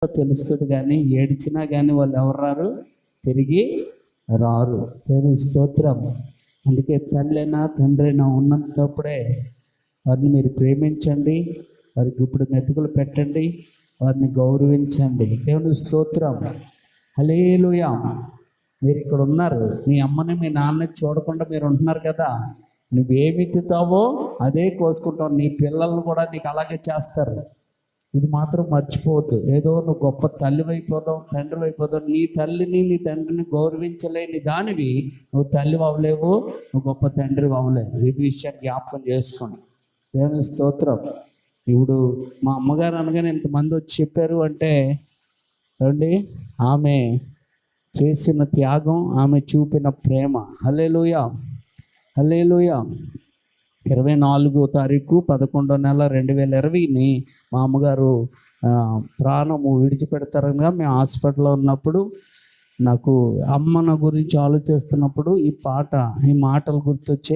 తెలుస్తుంది, కానీ ఏడ్చినా కానీ వాళ్ళు ఎవరు రారు, తిరిగి రారు. దేవుని స్తోత్రం. అందుకే తల్లైనా తండ్రైనా ఉన్నంతప్పుడే వారిని మీరు ప్రేమించండి, వారికి ఇప్పుడు మెతుకులు పెట్టండి, వారిని గౌరవించండి. దేవుని స్తోత్రం. హల్లెలూయా. మీరు ఇక్కడ ఉన్నారు, మీ అమ్మని మీ నాన్నని చూడకుండా మీరు ఉంటున్నారు కదా, నువ్వేమి ఎత్తుతావో అదే కోసుకుంటావు. నీ పిల్లలను కూడా నీకు అలాగే చేస్తారు. ఇది మాత్రం మర్చిపోవద్దు. ఏదో నువ్వు గొప్ప తల్లి అయిపోదావు, తండ్రి అయిపోదావు, నీ తల్లిని నీ తండ్రిని గౌరవించలేని దానివి నువ్వు తల్లి అవ్వలేవు, నువ్వు గొప్ప తండ్రి అవ్వలేవు. ఈ విషయాన్ని జ్ఞాపకం చేసుకోండి. దేవుని స్తోత్రం. ఇప్పుడు మా అమ్మగారు అనగానే ఇంతమంది వచ్చి చెప్పారు అంటే ఏమండి, ఆమె చేసిన త్యాగం, ఆమె చూపిన ప్రేమ. హల్లెలూయా, హల్లెలూయా. 24వ తారీఖు 11వ నెల 2020 మా అమ్మగారు ప్రాణము విడిచిపెడతారనగా మేము హాస్పిటల్లో ఉన్నప్పుడు నాకు అమ్మన గురించి ఆలోచిస్తున్నప్పుడు ఈ మాటలు గుర్తొచ్చాయి.